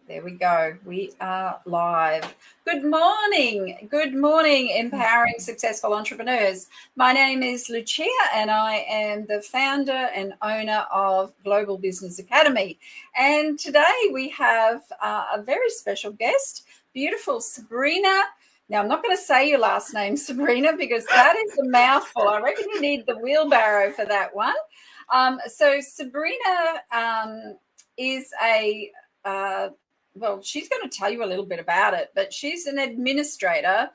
There we go. We are live. Good morning. Good morning, empowering successful entrepreneurs. My name is Lucia and I am the founder and owner of Global Business Academy. And today we have a very special guest, beautiful Sabrina. Now, I'm not going to say your last name, Sabrina, because that is a mouthful. I reckon you need the wheelbarrow for that one. So Sabrina is well, she's going to tell you a little bit about it, but she's an administrative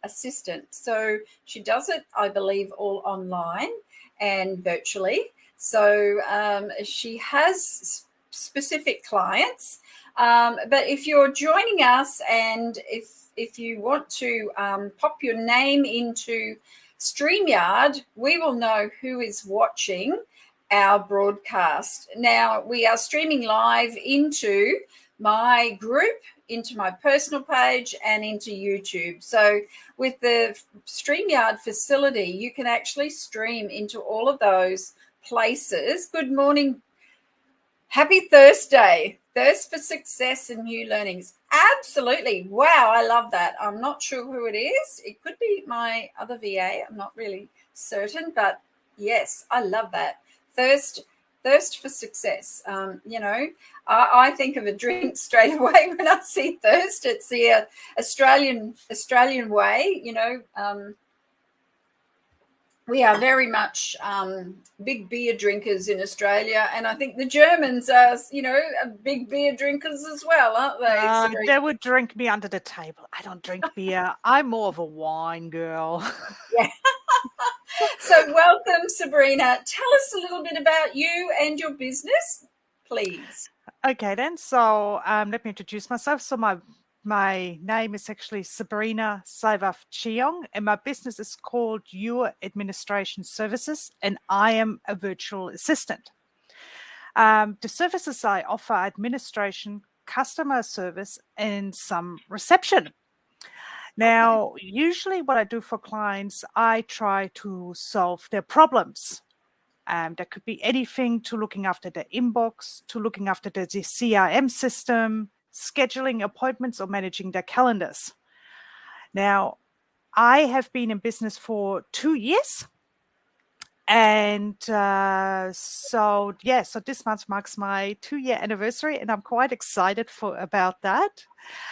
assistant. So she does it, I believe, all online and virtually. So she has specific clients. But if you're joining us and if you want to pop your name into StreamYard, we will know who is watching our broadcast. Now, we are streaming live into my group, into my personal page, and into YouTube. So with the StreamYard facility, you can actually stream into all of those places. Good morning. Happy Thursday. Thirst for success and new learnings. Absolutely. Wow, I love that. I'm not sure who it is. It could be my other VA. I'm not really certain, but yes, I love that. Thirst for success. I think of a drink straight away when I see thirst. It's the Australian way. We are very much big beer drinkers in Australia, and I think the Germans are, big beer drinkers as well, aren't they? They would drink me under the table. I don't drink beer. I'm more of a wine girl. Yeah. So welcome, Sabrina. Tell us a little bit about you and your business, please. Okay, then. So let me introduce myself. So my name is actually Sabrina Syvarth-Cheong, and my business is called Your Administration Services, and I am a virtual assistant. The services I offer are administration, customer service, and some reception. Now, usually what I do for clients, I try to solve their problems. That could be anything to looking after their inbox, to looking after the CRM system, scheduling appointments, or managing their calendars. Now, I have been in business for 2 years. And so this month marks my 2-year anniversary, and I'm quite excited about that.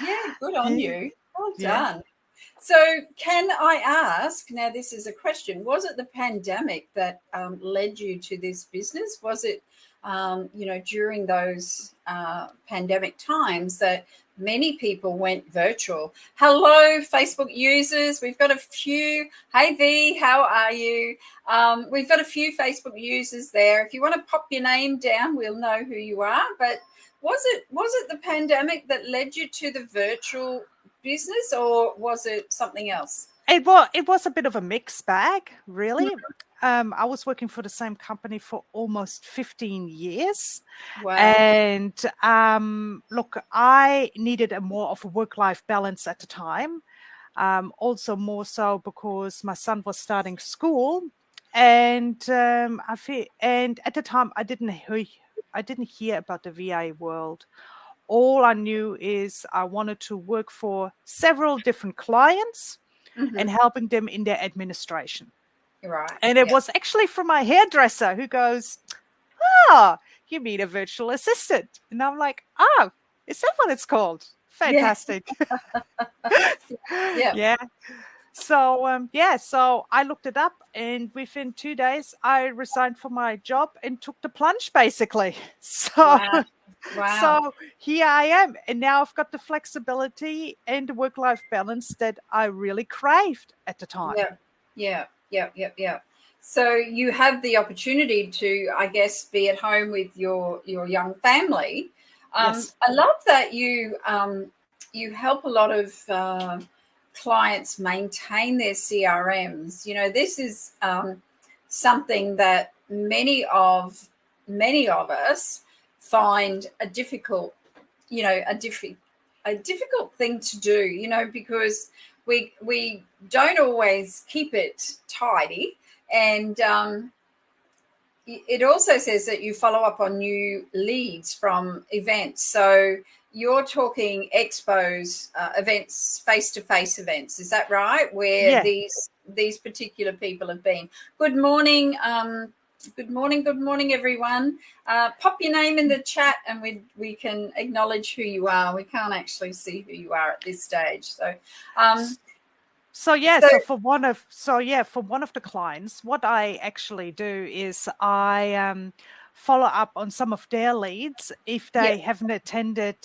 Yeah, good on you. Well done. Yeah. So can I ask, now this is a question, was it the pandemic that led you to this business? Was it, during those pandemic times that many people went virtual? Hello, Facebook users. We've got a few. Hey, V, how are you? We've got a few Facebook users there. If you want to pop your name down, we'll know who you are. But was it the pandemic that led you to the virtual business, or was it something else? It was a bit of a mixed bag, really. I was working for the same company for almost 15 years. Wow. And look, I needed more of a work-life balance at the time. Also more so because my son was starting school, and at the time I didn't hear about the VA world. All I knew is I wanted to work for several different clients and helping them in their administration. Right. And it was actually from my hairdresser who goes, you mean a virtual assistant? And I'm like, is that what it's called? Fantastic. Yeah. So, so I looked it up, and within 2 days, I resigned from my job and took the plunge, basically. So, Wow. So here I am, and now I've got the flexibility and the work-life balance that I really craved at the time. Yeah. So you have the opportunity to, I guess, be at home with your young family. Yes. I love that you help a lot of clients maintain their CRMs. This is something that many of us find a difficult thing to do, because we don't always keep it tidy, and it also says that you follow up on new leads from events. So you're talking expos, events, face-to-face events. Is that right? Where these particular people have been. Good morning. Good morning, everyone. Pop your name in the chat, and we can acknowledge who you are. We can't actually see who you are at this stage. So, for one of the clients, what I actually do is I follow up on some of their leads if they haven't attended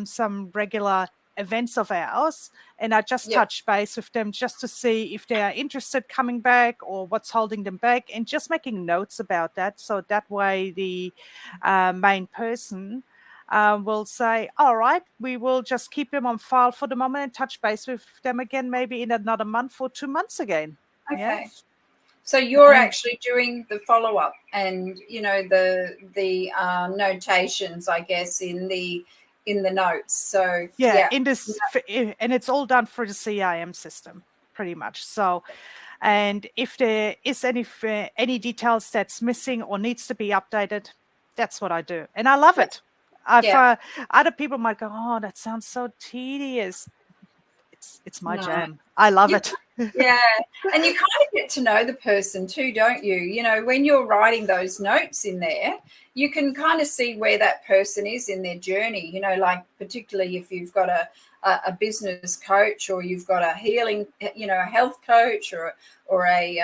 some regular events of ours, and I just touch base with them just to see if they are interested coming back or what's holding them back, and just making notes about that, so that way the main person will say, all right, we will just keep them on file for the moment and touch base with them again maybe in another month or 2 months again. Okay. So you're actually doing the follow-up and, the notations, I guess, in the notes. So in this, and it's all done through the CRM system pretty much. So, and if there is any details that's missing or needs to be updated, that's what I do, and I love it. Other people might go, oh, that sounds so tedious. It's my jam. I love it. Yeah. And you kind of get to know the person too, don't you? You know, when you're writing those notes in there, you can kind of see where that person is in their journey, like particularly if you've got a business coach, or you've got a healing, a health coach, or a,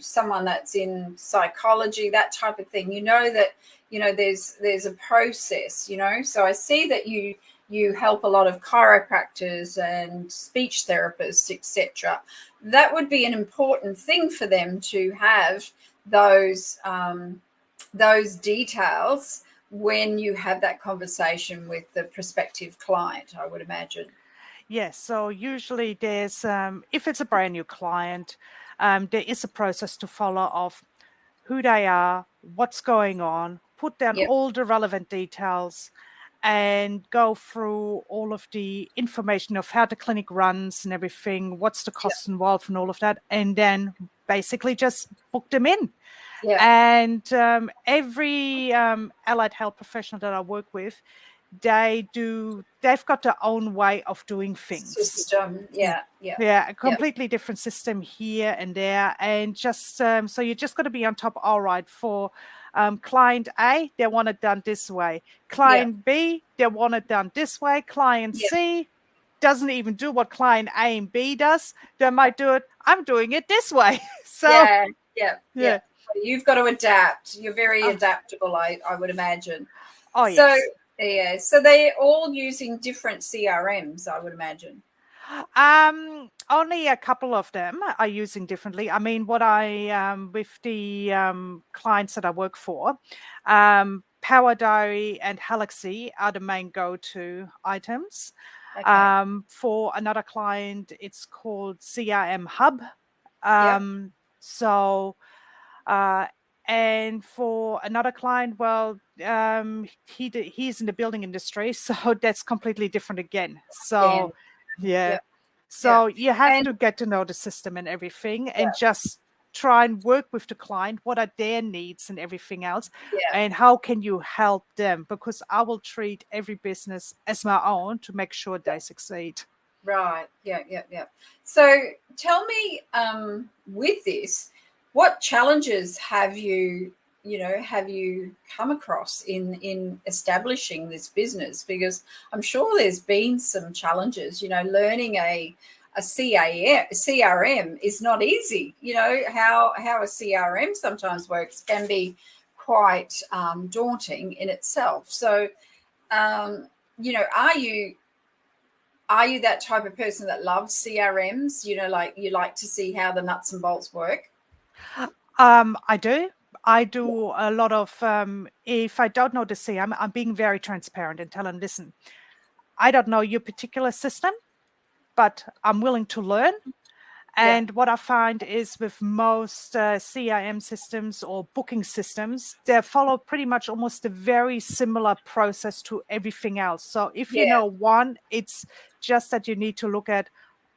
someone that's in psychology, that type of thing, that, there's a process, so I see that you help a lot of chiropractors and speech therapists, etc. That would be an important thing for them to have those details when you have that conversation with the prospective client, I would imagine. Yes. So usually there's, if it's a brand new client, there is a process to follow of who they are, what's going on, put down all the relevant details, and go through all of the information of how the clinic runs and everything, what's the cost involved and all of that, and then basically just book them in. And every allied health professional that I work with, they've got their own way of doing things. System, a completely different system here and there, and just so you just got to be on top. All right, for client A, they want it done this way. Client B, they want it done this way. Client C doesn't even do what client A and B does. They might do it, I'm doing it this way. So yeah. You've got to adapt. You're very adaptable, I would imagine. Oh, yes. So they're all using different CRMs, I would imagine. Only a couple of them are using differently. I mean, what I with the clients that I work for, Power Diary and Galaxy are the main go-to items. For another client, it's called CRM Hub. And for another client, well, he's in the building industry, so that's completely different again. So, so you have to get to know the system and everything, and just try and work with the client. What are their needs and everything else, and how can you help them? Because I will treat every business as my own to make sure they succeed. Right. Yeah. So tell me, with this, what challenges have you come across in establishing this business? Because I'm sure there's been some challenges. Learning a CRM is not easy. How a CRM sometimes works can be quite daunting in itself. So, are you that type of person that loves CRMs? Like you like to see how the nuts and bolts work? I do. I do a lot of, if I don't know the CRM, I'm being very transparent and telling, listen, I don't know your particular system, but I'm willing to learn. And what I find is with most CRM systems or booking systems, they follow pretty much almost a very similar process to everything else. So if you know one, it's just that you need to look at,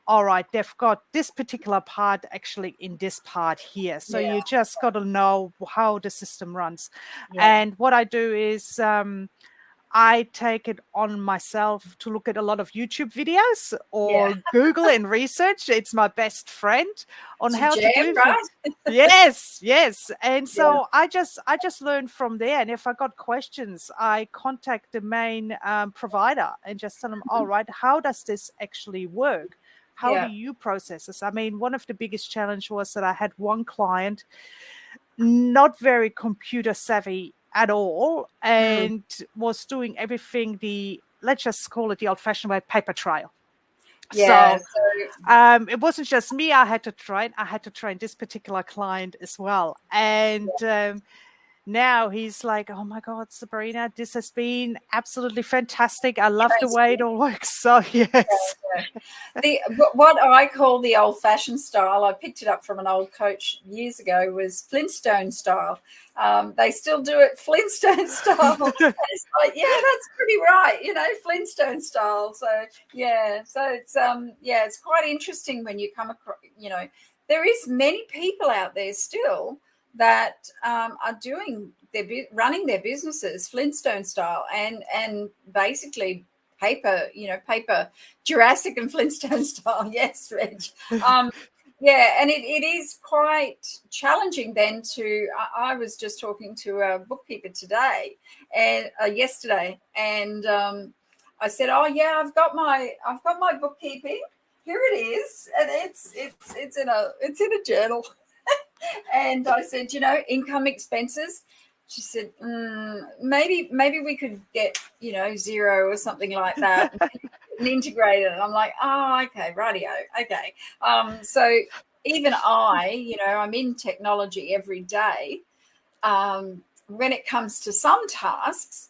all right, they've got this particular part actually in this part here. So you just got to know how the system runs. And what I do is I take it on myself to look at a lot of YouTube videos or Google and research. It's my best friend on how to do right? Yes. And so I just learn from there. And if I got questions, I contact the main provider and just tell them, all right, how does this actually work? How do you process this? I mean, one of the biggest challenge was that I had one client not very computer savvy at all and was doing everything let's just call it the old-fashioned way, paper trail. So it wasn't just me I had to train this particular client as well. And now he's like, oh my God, Sabrina, this has been absolutely fantastic. I love the way it all works. So yes. What I call the old-fashioned style, I picked it up from an old coach years ago, was Flintstone style. They still do it Flintstone style. It's like, that's pretty right, Flintstone style. So it's quite interesting when you come across, there is many people out there still that are running their businesses Flintstone style and basically paper Jurassic and Flintstone style. Yes, Reg. And it is quite challenging then I was just talking to a bookkeeper today and yesterday, and I said, oh yeah, I've got my bookkeeping. Here it is, and it's in a journal. And I said, income expenses. She said, maybe we could get, 0 or something like that and integrate it. And I'm like, oh, okay, rightio, okay. So even I'm in technology every day. When it comes to some tasks,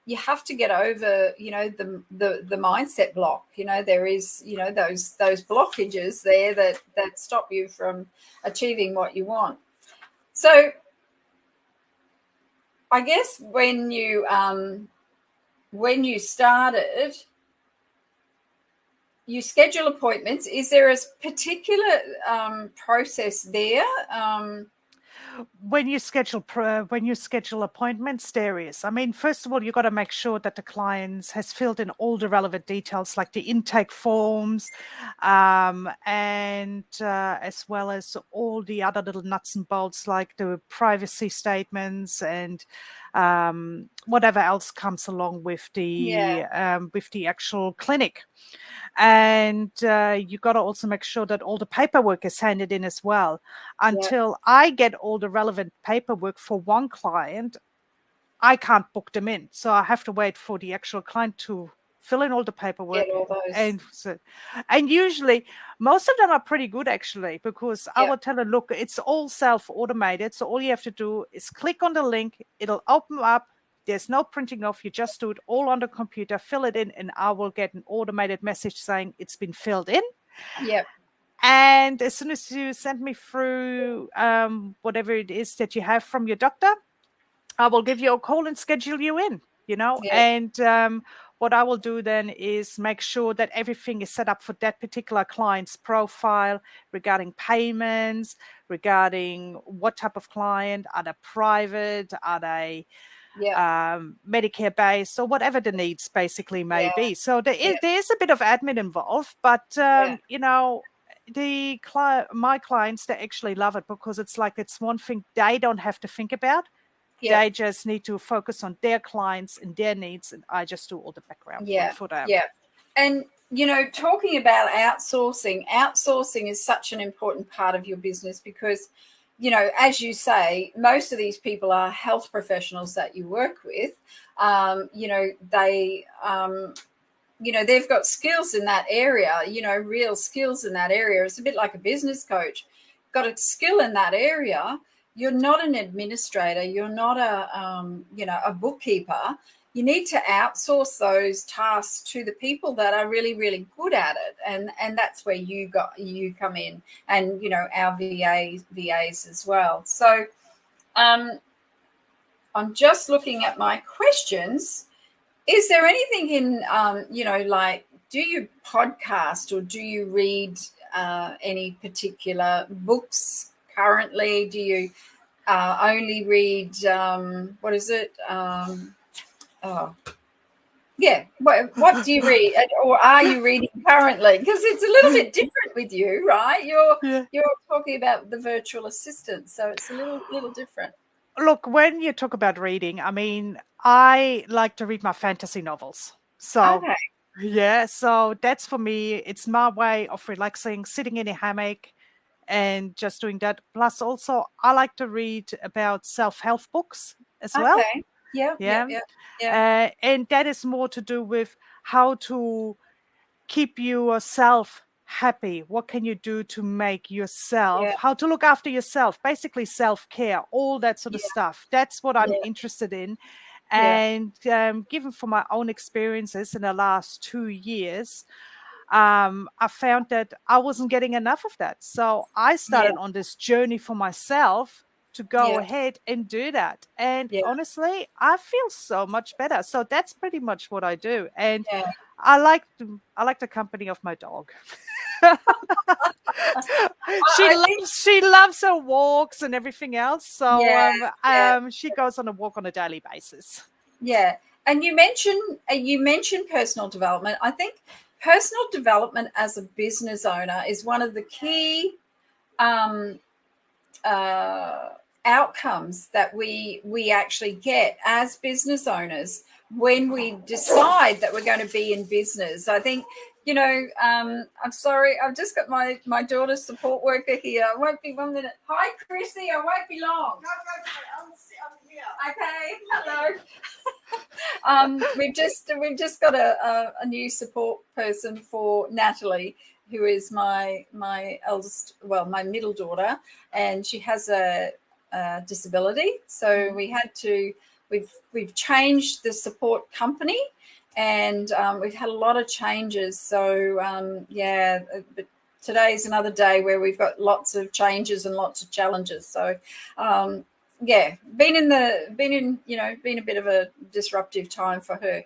you have to get over, the mindset block. There is, those blockages there that stop you from achieving what you want. So I guess when you started, you schedule appointments. Is there a particular process there? When you schedule appointments, there is. I mean, first of all, you've got to make sure that the client has filled in all the relevant details, like the intake forms, and as well as all the other little nuts and bolts, like the privacy statements and whatever else comes along with the actual clinic. And you got to also make sure that all the paperwork is handed in as well. Until I get all the relevant paperwork for one client, I can't book them in. So I have to wait for the actual client to fill in all the paperwork. And usually most of them are pretty good, actually, because I will tell them, look, it's all self-automated. So all you have to do is click on the link. It'll open up. There's no printing off. You just do it all on the computer, fill it in, and I will get an automated message saying it's been filled in. Yep. And as soon as you send me through whatever it is that you have from your doctor, I will give you a call and schedule you in, And what I will do then is make sure that everything is set up for that particular client's profile regarding payments, regarding what type of client, are they private, are they Medicare based, or whatever the needs basically may be. So there is a bit of admin involved, but my clients, they actually love it because it's one thing they don't have to think about. They just need to focus on their clients and their needs, and I just do all the background work for them. And talking about outsourcing is such an important part of your business because as you say, most of these people are health professionals that you work with. They've got skills in that area, real skills in that area. It's a bit like a business coach. Got a skill in that area. You're not an administrator. You're not a bookkeeper. You need to outsource those tasks to the people that are really, really good at it. And that's where you come in, and, our VAs as well. So I'm just looking at my questions. Is there anything in, you podcast or do you read any particular books currently? Do you only read what is it? Oh, yeah. What do you read, or are you reading currently? Because it's a little bit different with you, right? You're talking about the virtual assistant, so it's a little different. Look, when you talk about reading, I mean, I like to read my fantasy novels. So, Okay. yeah, so that's for me. It's my way of relaxing, sitting in a hammock and just doing that. Plus, also, I like to read about self-help books as well. Okay. Yeah. Yeah. Yeah. Yeah. And that is more to do with how to keep yourself happy. What can you do to make yourself, Yeah. how to look after yourself, basically self-care, all that sort of Yeah. stuff. That's what I'm Yeah. interested in. Yeah. And given from my own experiences in the last 2 years, I found that I wasn't getting enough of that. So I started on this journey for myself to go Yeah. ahead and do that. And Yeah. honestly, I feel so much better. So that's pretty much what I do. And Yeah. I like the company of my dog. I think. She loves her walks and everything else. So Yeah. Yeah. she goes on a walk on a daily basis. Yeah. And you mentioned personal development. I think personal development as a business owner is one of the key um, uh, outcomes that we actually get as business owners when we decide that we're going to be in business. I think, I'm sorry, I've just got my daughter's support worker here. I won't be 1 minute. Hi, Chrissy, I won't be long. No, I'm here. Okay, hello. We've just got a new support person for Natalie, who is my eldest, well, my middle daughter, and she has a disability. So we've changed the support company, and we've had a lot of changes. So but today's another day where we've got lots of changes and lots of challenges. So been a bit of a disruptive time for her.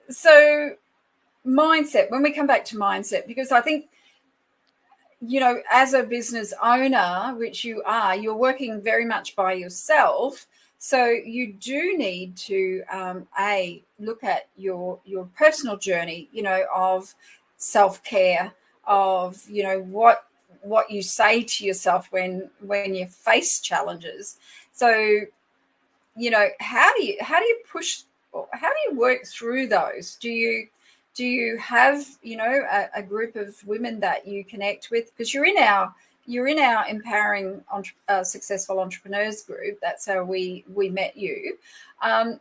So mindset, when we come back to mindset, because I think, as a business owner, which you are, you're working very much by yourself. So you do need to look at your personal journey, of self-care, of what you say to yourself when you face challenges. So how do you work through those? Do you have a group of women that you connect with? Because you're in our empowering successful entrepreneurs group. That's how we met you. How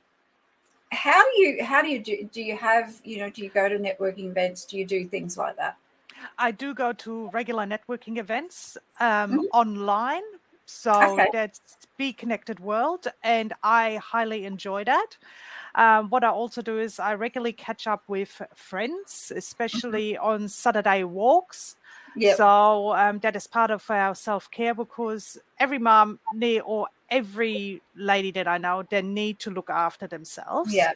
do you do you have, do you go to networking events? Do you do things like that? I do go to regular networking events Mhm. online. So Okay. that's Be Connected World, and I highly enjoy that. What I also do is I regularly catch up with friends, especially on Saturday walks. Yep. So that is part of our self-care, because every mom or every lady that I know, they need to look after themselves. Yeah,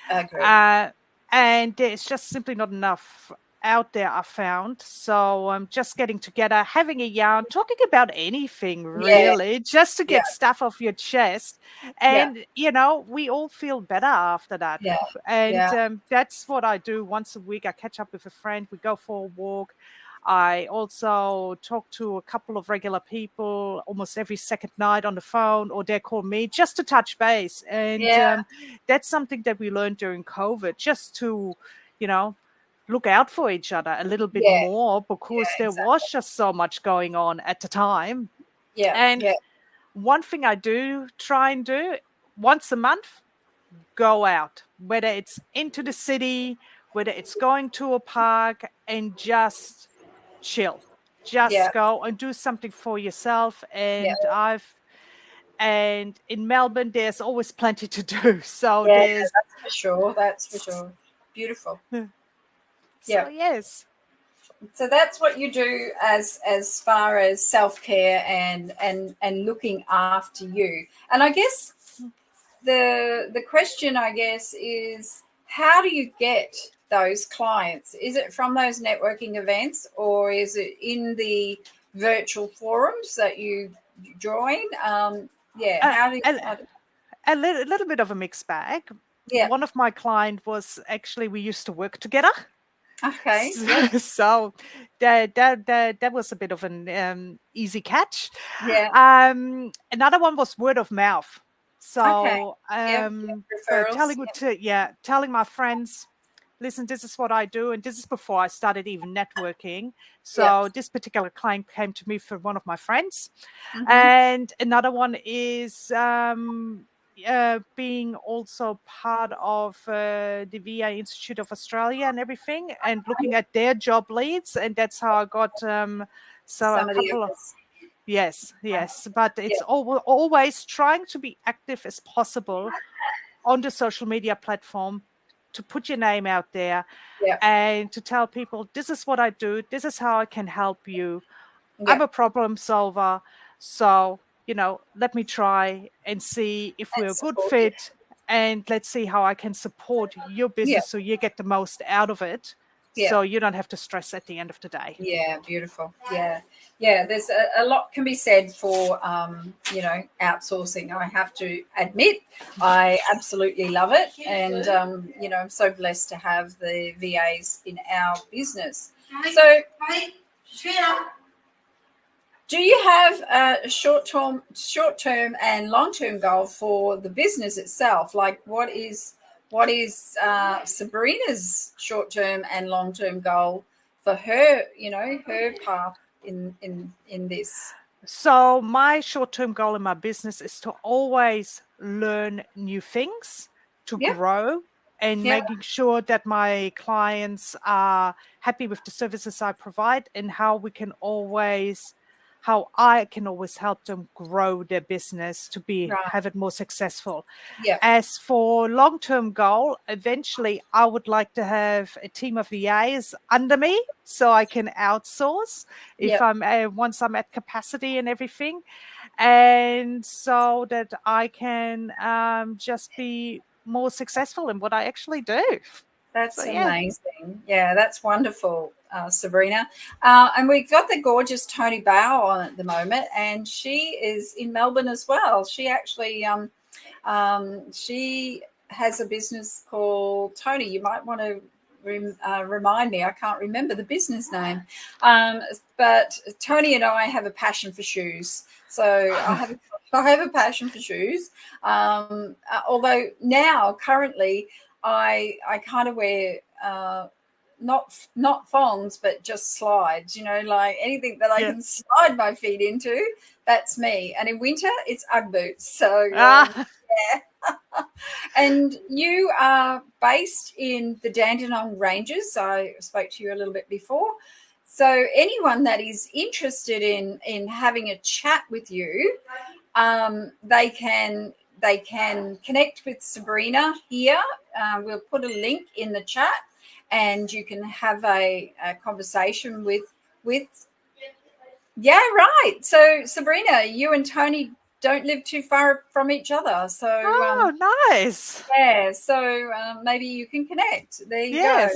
I agree. And there's just simply not enough out there, I found. So just getting together, having a yarn, talking about anything really, just to Yeah. get stuff off your chest. And, we all feel better after that. Yeah. And that's what I do once a week. I catch up with a friend, we go for a walk. I also talk to a couple of regular people almost every second night on the phone, or they call me just to touch base. And that's something that we learned during COVID, just to, look out for each other a little bit more, because there was just so much going on at the time. And one thing I do try and do once a month, go out, whether it's into the city, whether it's going to a park, and just chill. Just go and do something for yourself. And in Melbourne, there's always plenty to do. So there's that's for sure. Beautiful. So yes. So that's what you do as far as self-care and looking after you. And I guess the question, I guess, is how do you get those clients? Is it from those networking events, or is it in the virtual forums that you join? How do you, a little bit of a mixed bag. Yeah. One of my clients was actually, we used to work together. Okay. So that was a bit of an easy catch. Yeah. Another one was word of mouth. So Referrals. telling my friends, listen, this is what I do, and this is before I started even networking. So this particular client came to me from one of my friends. Mm-hmm. And another one is being also part of the VA Institute of Australia and everything, and looking at their job leads, and that's how I got Some of the others. Yes, but it's always trying to be active as possible on the social media platform, to put your name out there and to tell people, this is what I do, this is how I can help you. I'm a problem solver, so let me try and see if we're a good fit, and let's see how I can support your business so you get the most out of it, so you don't have to stress at the end of the day. Yeah, beautiful. Yeah. There's a lot can be said for outsourcing. I have to admit, I absolutely love it, and I'm so blessed to have the VAs in our business. So, do you have a short-term and long-term goal for the business itself? Like, what is Sabrina's short-term and long-term goal for her? Her path in this. So my short-term goal in my business is to always learn new things, to grow, and making sure that my clients are happy with the services I provide, and how I can always help them grow their business to have it more successful. As for long-term goal, eventually I would like to have a team of VAs under me, so I can outsource if once I'm at capacity and everything, and so that I can just be more successful in what I actually do. That's amazing. Yeah, that's wonderful, Sabrina. And we've got the gorgeous Tony Bow on at the moment, and she is in Melbourne as well. She actually she has a business called Tony. You might want to remind me. I can't remember the business name. But Tony and I have a passion for shoes. So I have a passion for shoes. Although now, currently, I kind of wear not thongs, but just slides, like anything that I can slide my feet into, that's me. And in winter, it's Ugg boots. So, And you are based in the Dandenong Ranges. I spoke to you a little bit before. So anyone that is interested in having a chat with you, they can connect with Sabrina here. We'll put a link in the chat, and you can have a conversation with. Yeah, right. So Sabrina, you and Tony don't live too far from each other. So nice. Yeah. So maybe you can connect. There you go.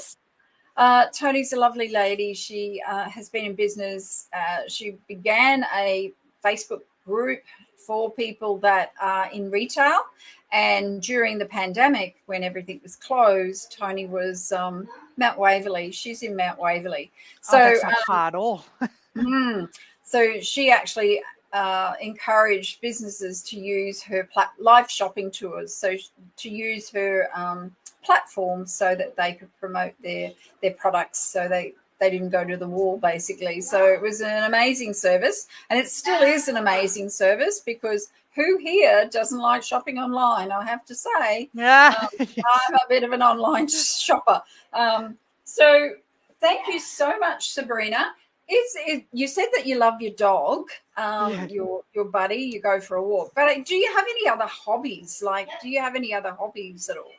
Tony's a lovely lady. She has been in business. She began a Facebook group for people that are in retail. And during the pandemic, when everything was closed, Tony was Mount Waverley. She's in Mount Waverley. So that's not far at all. So she actually encouraged businesses to use her live shopping tours. So to use her platform so that they could promote their products, so they didn't go to the wall, basically. So it was an amazing service, and it still is an amazing service, because who here doesn't like shopping online? I have to say, I'm a bit of an online shopper. So thank you so much, Sabrina. You said that you love your dog, your buddy, you go for a walk. But do you have any other hobbies? Like, do you have any other hobbies at all?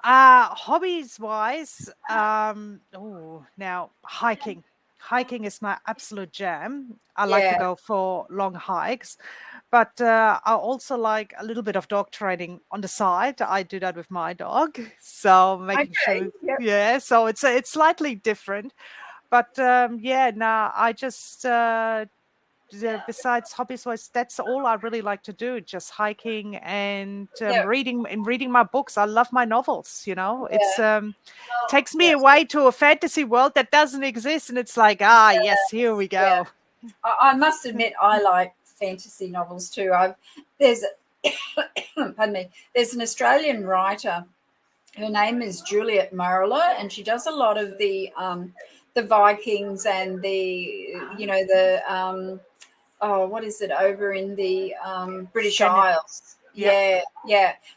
Hobbies wise, now hiking hiking is my absolute jam. I like to go for long hikes, but I also like a little bit of dog training on the side. I do that with my dog, so making sure, so it's slightly different. But I just besides hobbies wise, that's all I really like to do, just hiking and reading my books. I love my novels, it's takes me away to a fantasy world that doesn't exist, and it's like, yes, here we go. I must admit, I like fantasy novels too. Pardon me, there's an Australian writer, her name is Juliet Marler, and she does a lot of the Vikings and what is it over in the British Isles? Yeah.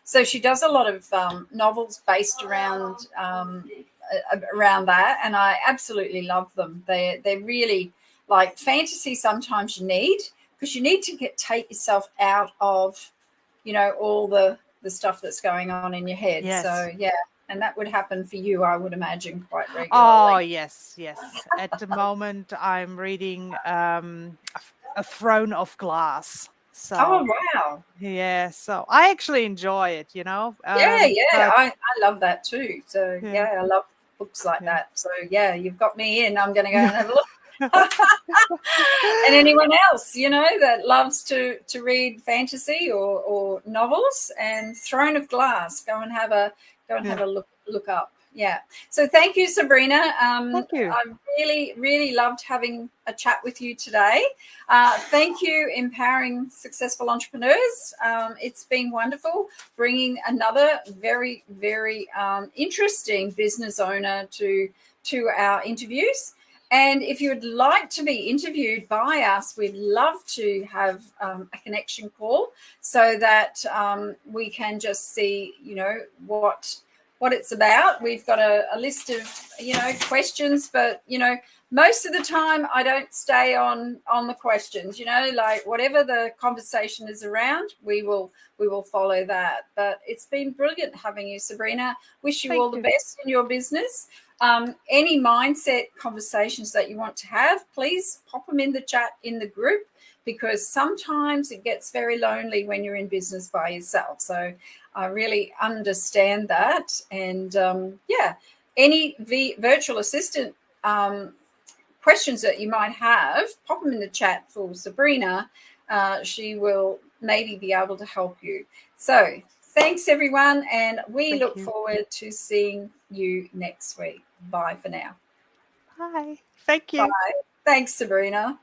So she does a lot of novels based around that, and I absolutely love them. They're really like fantasy. Sometimes you need, because you need to take yourself out of, all the stuff that's going on in your head. Yes. So and that would happen for you, I would imagine, quite regularly. Oh yes. At the moment, I'm reading A Throne of Glass. So, oh wow! Yeah, so I actually enjoy it. I love that too. So I love books like that. So you've got me in. I'm going to go and have a look. And anyone else, that loves to read fantasy or novels, and Throne of Glass, go and have a look up. Yeah. So thank you, Sabrina. Thank you. I really, really loved having a chat with you today. Thank you, Empowering Successful Entrepreneurs. It's been wonderful bringing another very, very interesting business owner to our interviews. And if you would like to be interviewed by us, we'd love to have a connection call so that we can just see, what it's about. We've got a list of, questions, but, most of the time I don't stay on the questions, like whatever the conversation is around, we will follow that. But it's been brilliant having you, Sabrina. Wish you all the best in your business. Any mindset conversations that you want to have, please pop them in the chat in the group, because sometimes it gets very lonely when you're in business by yourself. So I really understand that. And any virtual assistant questions that you might have, pop them in the chat for Sabrina. She will maybe be able to help you. So thanks, everyone, and we look forward to seeing you next week. Bye for now. Bye. Thank you. Bye. Thanks, Sabrina.